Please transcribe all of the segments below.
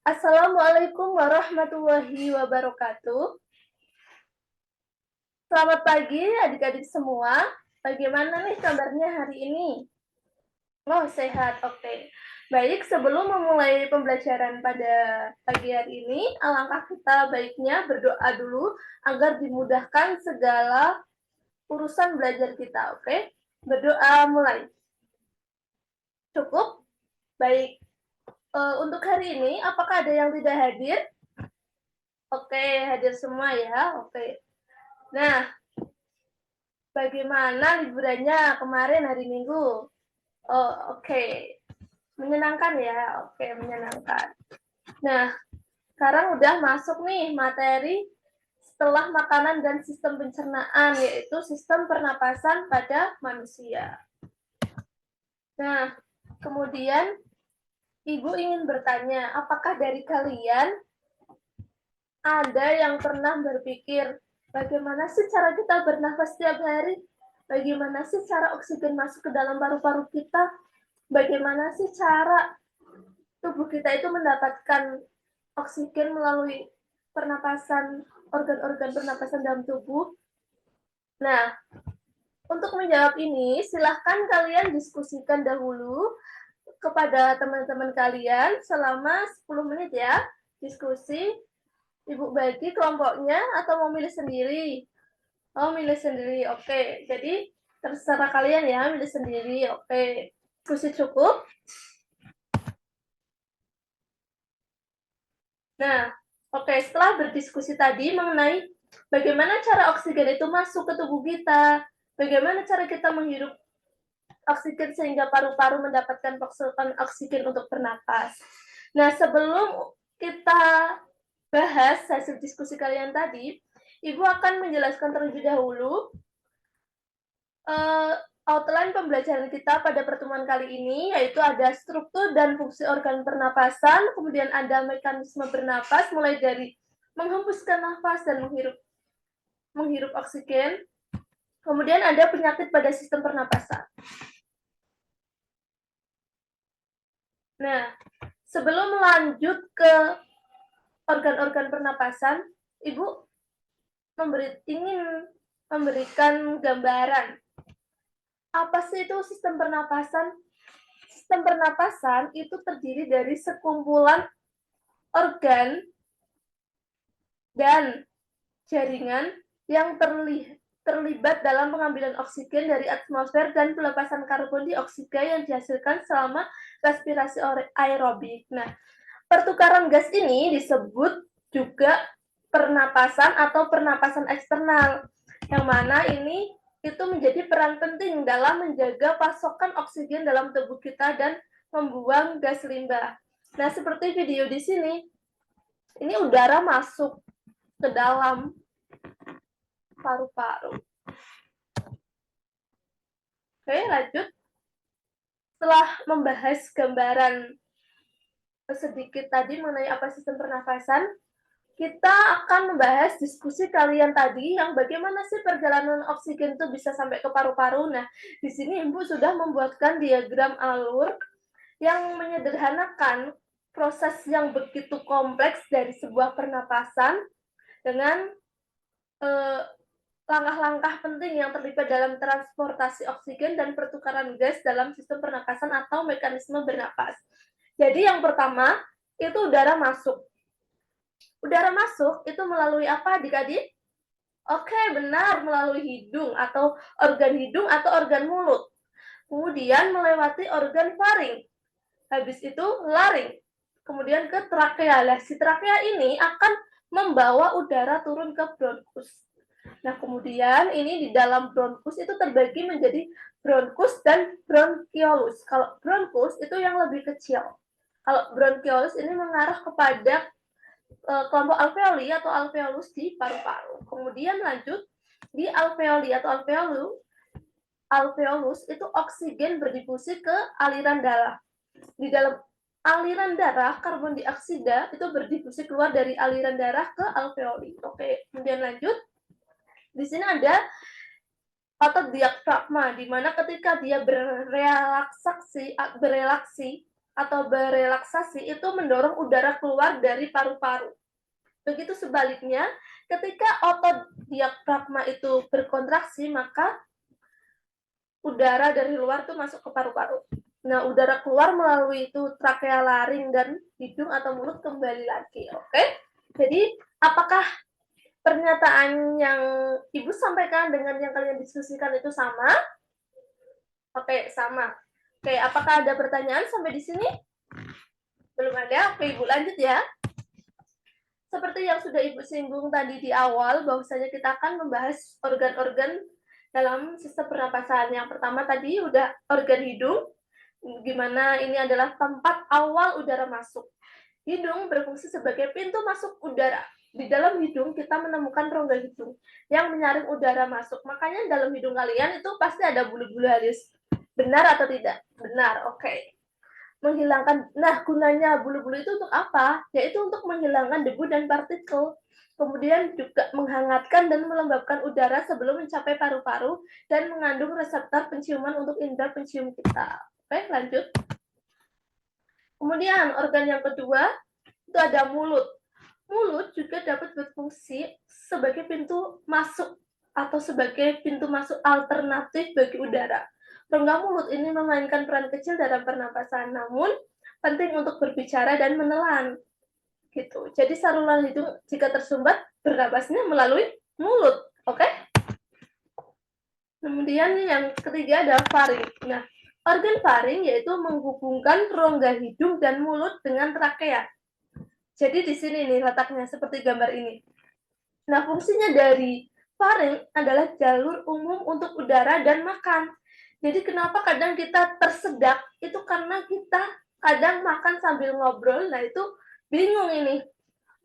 Assalamualaikum warahmatullahi wabarakatuh. Selamat pagi adik-adik semua. Bagaimana nih kabarnya hari ini? Oh, sehat. Oke. Baik, sebelum memulai pembelajaran pada pagi hari ini, alangkah kita baiknya berdoa dulu agar dimudahkan segala urusan belajar kita, oke? Berdoa mulai. Cukup? Baik. Untuk hari ini, apakah ada yang tidak hadir? Oke, hadir semua ya. Oke. Nah, bagaimana liburannya kemarin hari Minggu? Oh, oke. Menyenangkan ya? Oke, menyenangkan. Nah, sekarang udah masuk nih materi setelah makanan dan sistem pencernaan, yaitu sistem pernapasan pada manusia. Nah, kemudian Ibu ingin bertanya, apakah dari kalian ada yang pernah berpikir, bagaimana sih cara kita bernafas setiap hari? Bagaimana sih cara oksigen masuk ke dalam paru-paru kita? Bagaimana sih cara tubuh kita itu mendapatkan oksigen melalui pernapasan, organ-organ pernapasan dalam tubuh? Nah, untuk menjawab ini, silahkan kalian diskusikan dahulu kepada teman-teman kalian selama 10 menit ya. Diskusi, Ibu bagi kelompoknya atau mau milih sendiri? Oh, milih sendiri. Oke. Jadi terserah kalian ya, milih sendiri. Oke. Diskusi cukup. Nah, oke, setelah berdiskusi tadi mengenai bagaimana cara oksigen itu masuk ke tubuh kita, bagaimana cara kita menghirup oksigen sehingga paru-paru mendapatkan oksigen untuk bernapas. Nah, sebelum kita bahas hasil diskusi kalian tadi, Ibu akan menjelaskan terlebih dahulu outline pembelajaran kita pada pertemuan kali ini, yaitu ada struktur dan fungsi organ pernapasan, kemudian ada mekanisme bernapas, mulai dari menghembuskan nafas dan menghirup oksigen, kemudian ada penyakit pada sistem pernapasan. Nah, sebelum lanjut ke organ-organ pernapasan, Ibu ingin memberikan gambaran. Apa sih itu sistem pernapasan? Sistem pernapasan itu terdiri dari sekumpulan organ dan jaringan yang terlibat dalam pengambilan oksigen dari atmosfer dan pelepasan karbon dioksida yang dihasilkan selama respirasi aerobik. Nah, pertukaran gas ini disebut juga pernapasan atau pernapasan eksternal, yang mana ini itu menjadi peran penting dalam menjaga pasokan oksigen dalam tubuh kita dan membuang gas limbah. Nah, seperti video di sini, ini udara masuk ke dalam paru-paru. Oke, lanjut. Setelah membahas gambaran sedikit tadi mengenai apa sistem pernafasan, kita akan membahas diskusi kalian tadi yang bagaimana sih perjalanan oksigen itu bisa sampai ke paru-paru. Nah, di sini Ibu sudah membuatkan diagram alur yang menyederhanakan proses yang begitu kompleks dari sebuah pernapasan dengan langkah-langkah penting yang terlibat dalam transportasi oksigen dan pertukaran gas dalam sistem pernapasan atau mekanisme bernapas. Jadi yang pertama, itu udara masuk. Udara masuk itu melalui apa adik-adik? Oke, benar, melalui hidung atau organ mulut. Kemudian melewati organ faring. Habis itu laring. Kemudian ke trakea. Nah, si trakea ini akan membawa udara turun ke bronkus. Nah, kemudian ini di dalam bronkus itu terbagi menjadi bronkus dan bronkiolus. Kalau bronkus itu yang lebih kecil. Kalau bronkiolus ini mengarah kepada kelompok alveoli atau alveolus di paru-paru. Kemudian lanjut di alveoli atau alveolus itu oksigen berdifusi ke aliran darah. Di dalam aliran darah karbon dioksida itu berdifusi keluar dari aliran darah ke alveoli. Oke, kemudian lanjut. Di sini ada otot diafragma, di mana ketika dia berelaksi, atau berelaksasi itu mendorong udara keluar dari paru-paru. Begitu sebaliknya, ketika otot diafragma itu berkontraksi, maka udara dari luar tuh masuk ke paru-paru. Nah, udara keluar melalui itu trakea, laring, dan hidung atau mulut kembali lagi. Oke? Jadi, apakah pernyataan yang Ibu sampaikan dengan yang kalian diskusikan itu sama? Oke, sama. Oke, apakah ada pertanyaan sampai di sini? Belum ada? Oke, Ibu lanjut ya. Seperti yang sudah Ibu singgung tadi di awal, bahwasanya kita akan membahas organ-organ dalam sistem pernapasan. Yang pertama tadi udah organ hidung, gimana ini adalah tempat awal udara masuk. Hidung berfungsi sebagai pintu masuk udara. Di dalam hidung kita menemukan rongga hidung yang menyaring udara masuk. Makanya dalam hidung kalian itu pasti ada bulu-bulu halus. Benar atau tidak? Benar, oke. Menghilangkan, nah gunanya bulu-bulu itu untuk apa? Yaitu untuk menghilangkan debu dan partikel. Kemudian juga menghangatkan dan melembabkan udara sebelum mencapai paru-paru dan mengandung reseptor penciuman untuk indera pencium kita. Oke, lanjut. Kemudian organ yang kedua itu ada mulut. Mulut juga dapat berfungsi sebagai pintu masuk atau sebagai pintu masuk alternatif bagi udara. Rongga mulut ini memainkan peran kecil dalam pernapasan, namun penting untuk berbicara dan menelan. Gitu. Jadi saluran hidung jika tersumbat, bernapasnya melalui mulut. Oke? Kemudian yang ketiga ada faring. Nah, organ faring yaitu menghubungkan rongga hidung dan mulut dengan trakea. Jadi di sini nih letaknya seperti gambar ini. Nah, fungsinya dari faring adalah jalur umum untuk udara dan makan. Jadi kenapa kadang kita tersedak itu karena kita kadang makan sambil ngobrol. Nah, itu bingung ini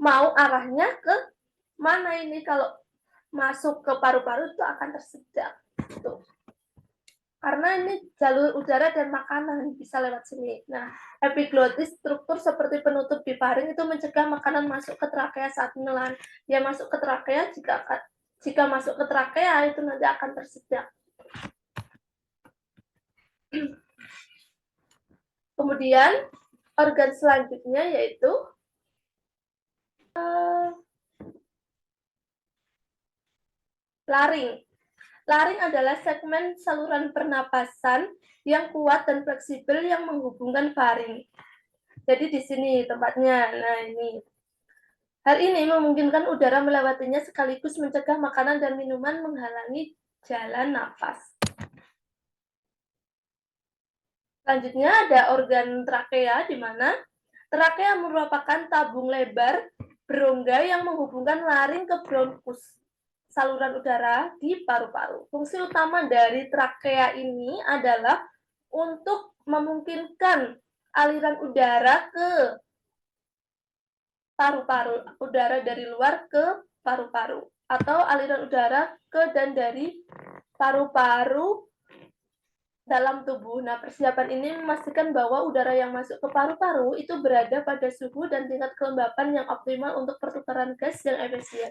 mau arahnya ke mana ini, kalau masuk ke paru-paru itu akan tersedak. Tuh. Karena ini jalur udara dan makanan bisa lewat sini. Nah, epiglotis struktur seperti penutup di faring itu mencegah makanan masuk ke trakea saat menelan. Ya masuk ke trakea, jika masuk ke trakea itu nanti akan tersedak. Kemudian organ selanjutnya yaitu laring. Laring adalah segmen saluran pernapasan yang kuat dan fleksibel yang menghubungkan faring. Jadi di sini tempatnya. Nah, ini. Hal ini memungkinkan udara melewatinya sekaligus mencegah makanan dan minuman menghalangi jalan nafas. Selanjutnya ada organ trakea, di mana trakea merupakan tabung lebar berongga yang menghubungkan laring ke bronkus, saluran udara di paru-paru. Fungsi utama dari trakea ini adalah untuk memungkinkan aliran udara ke paru-paru, udara dari luar ke paru-paru, atau aliran udara ke dan dari paru-paru dalam tubuh. Nah, persiapan ini memastikan bahwa udara yang masuk ke paru-paru itu berada pada suhu dan tingkat kelembapan yang optimal untuk pertukaran gas yang efisien.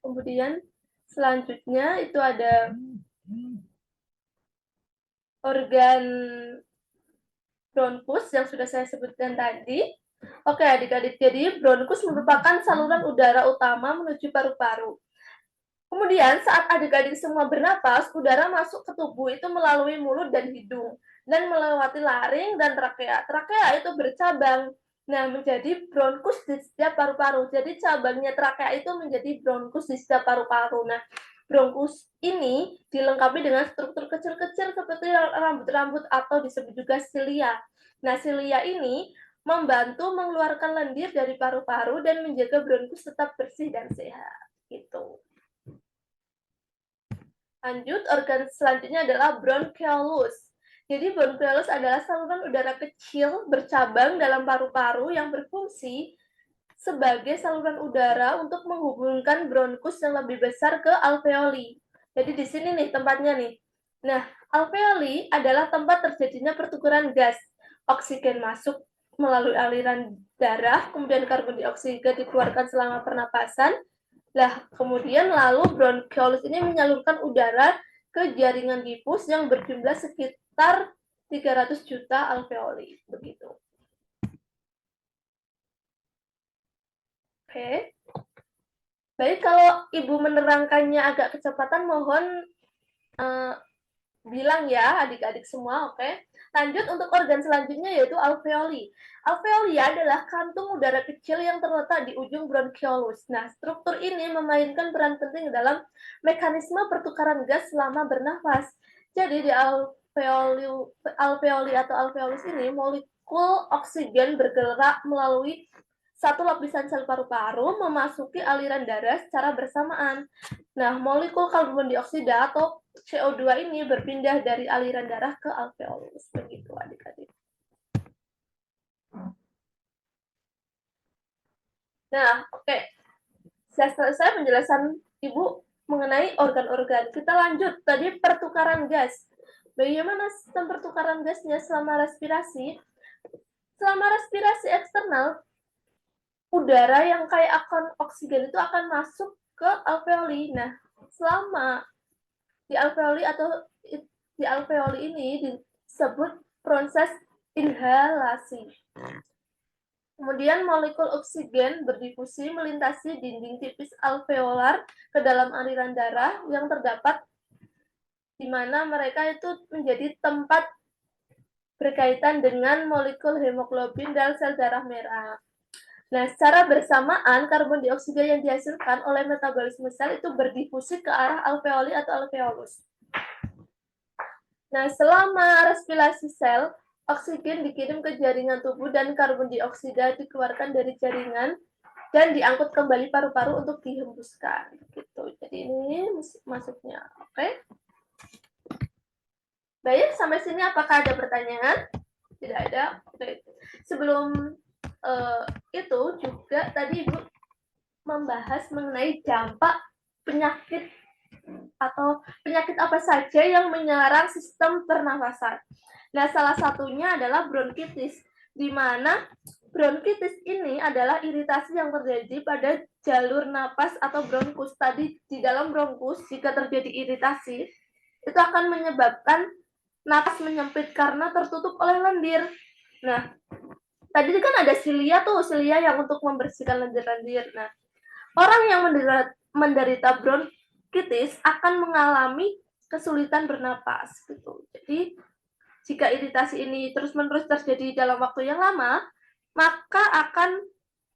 Kemudian selanjutnya itu ada organ bronkus yang sudah saya sebutkan tadi. Oke, adik-adik, jadi bronkus merupakan saluran udara utama menuju paru-paru. Kemudian saat adik-adik semua bernapas, udara masuk ke tubuh itu melalui mulut dan hidung, dan melewati laring dan trakea. Trakea itu bercabang, nah menjadi bronkus di setiap paru-paru. Jadi cabangnya trakea itu menjadi bronkus di setiap paru-paru. Nah, bronkus ini dilengkapi dengan struktur kecil-kecil seperti rambut-rambut atau disebut juga silia. Nah, silia ini membantu mengeluarkan lendir dari paru-paru dan menjaga bronkus tetap bersih dan sehat. Gitu. Lanjut, organ selanjutnya adalah bronchiolus. Jadi bronchiolus adalah saluran udara kecil bercabang dalam paru-paru yang berfungsi sebagai saluran udara untuk menghubungkan bronkus yang lebih besar ke alveoli. Jadi di sini nih tempatnya nih. Nah, alveoli adalah tempat terjadinya pertukaran gas. Oksigen masuk melalui aliran darah, kemudian karbon dioksida dikeluarkan selama pernapasan. Nah, kemudian lalu bronchiolus ini menyalurkan udara ke jaringan difus yang berjumlah sekitar 300 juta alveoli, begitu. Oke. Baik, kalau Ibu menerangkannya agak kecepatan, mohon bilang ya adik-adik semua, oke? Lanjut untuk organ selanjutnya yaitu alveoli. Alveoli adalah kantung udara kecil yang terletak di ujung bronchiolus. Nah, struktur ini memainkan peran penting dalam mekanisme pertukaran gas selama bernafas. Jadi di alveoli atau alveolus ini molekul oksigen bergerak melalui satu lapisan sel paru-paru memasuki aliran darah secara bersamaan. Nah, molekul karbon dioksida atau CO2 ini berpindah dari aliran darah ke alveolus. Begitu adik-adik. Nah, oke. Sudah selesai penjelasan Ibu mengenai organ-organ. Kita lanjut. Tadi pertukaran gas. Bagaimana sistem pertukaran gasnya selama respirasi? Selama respirasi eksternal, udara yang kayak oksigen itu akan masuk ke alveoli. Nah, selama di alveoli ini disebut proses inhalasi. Kemudian molekul oksigen berdifusi melintasi dinding tipis alveolar ke dalam aliran darah yang terdapat di mana mereka itu menjadi tempat berkaitan dengan molekul hemoglobin dan sel darah merah. Nah, secara bersamaan karbon dioksida yang dihasilkan oleh metabolisme sel itu berdifusi ke arah alveoli atau alveolus. Nah, selama respirasi sel, oksigen dikirim ke jaringan tubuh dan karbon dioksida dikeluarkan dari jaringan dan diangkut kembali paru-paru untuk dihembuskan. Gitu. Jadi ini masuknya, oke? Baik, sampai sini apakah ada pertanyaan? Tidak ada. Oke. Sebelum itu juga tadi Ibu membahas mengenai dampak penyakit atau penyakit apa saja yang menyerang sistem pernafasan. Nah, salah satunya adalah bronkitis, di mana bronkitis ini adalah iritasi yang terjadi pada jalur napas atau bronkus. Tadi di dalam bronkus, jika terjadi iritasi, itu akan menyebabkan napas menyempit karena tertutup oleh lendir. Nah, tadi kan ada silia yang untuk membersihkan lendir-lendir. Nah, orang yang menderita bronkitis akan mengalami kesulitan bernapas gitu. Jadi jika iritasi ini terus-menerus terjadi dalam waktu yang lama, maka akan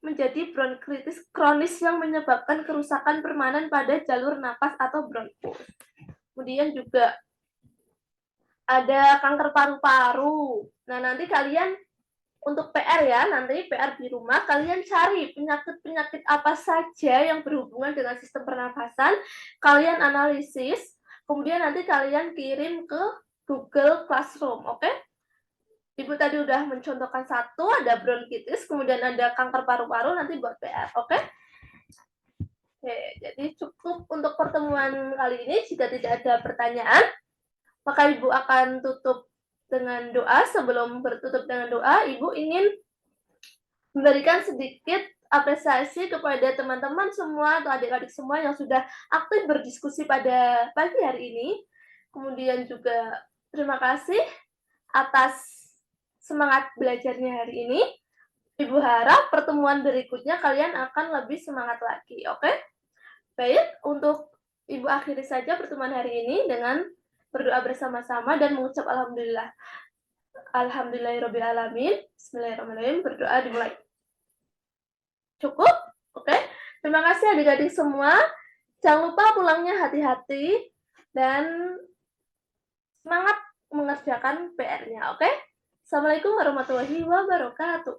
menjadi bronkitis kronis yang menyebabkan kerusakan permanen pada jalur napas atau bronkus. Kemudian juga ada kanker paru-paru. Nah, nanti kalian untuk PR ya, nanti PR di rumah, kalian cari penyakit-penyakit apa saja yang berhubungan dengan sistem pernafasan, kalian analisis, kemudian nanti kalian kirim ke Google Classroom, oke? Ibu tadi udah mencontohkan satu, ada bronkitis, kemudian ada kanker paru-paru, nanti buat PR, oke? Oke, jadi cukup untuk pertemuan kali ini, jika tidak ada pertanyaan, maka Ibu akan tutup dengan doa. Sebelum bertutup dengan doa, Ibu ingin memberikan sedikit apresiasi kepada teman-teman semua atau adik-adik semua yang sudah aktif berdiskusi pada pagi hari ini. Kemudian juga terima kasih atas semangat belajarnya hari ini. Ibu harap pertemuan berikutnya kalian akan lebih semangat lagi, oke? Baik, untuk Ibu akhiri saja pertemuan hari ini dengan berdoa bersama-sama dan mengucap alhamdulillah. Alhamdulillahirrabbilalamin. Bismillahirrahmanirrahim. Berdoa dimulai. Cukup? Oke. Terima kasih adik-adik semua. Jangan lupa pulangnya hati-hati dan semangat mengerjakan PR-nya, oke? Assalamualaikum warahmatullahi wabarakatuh.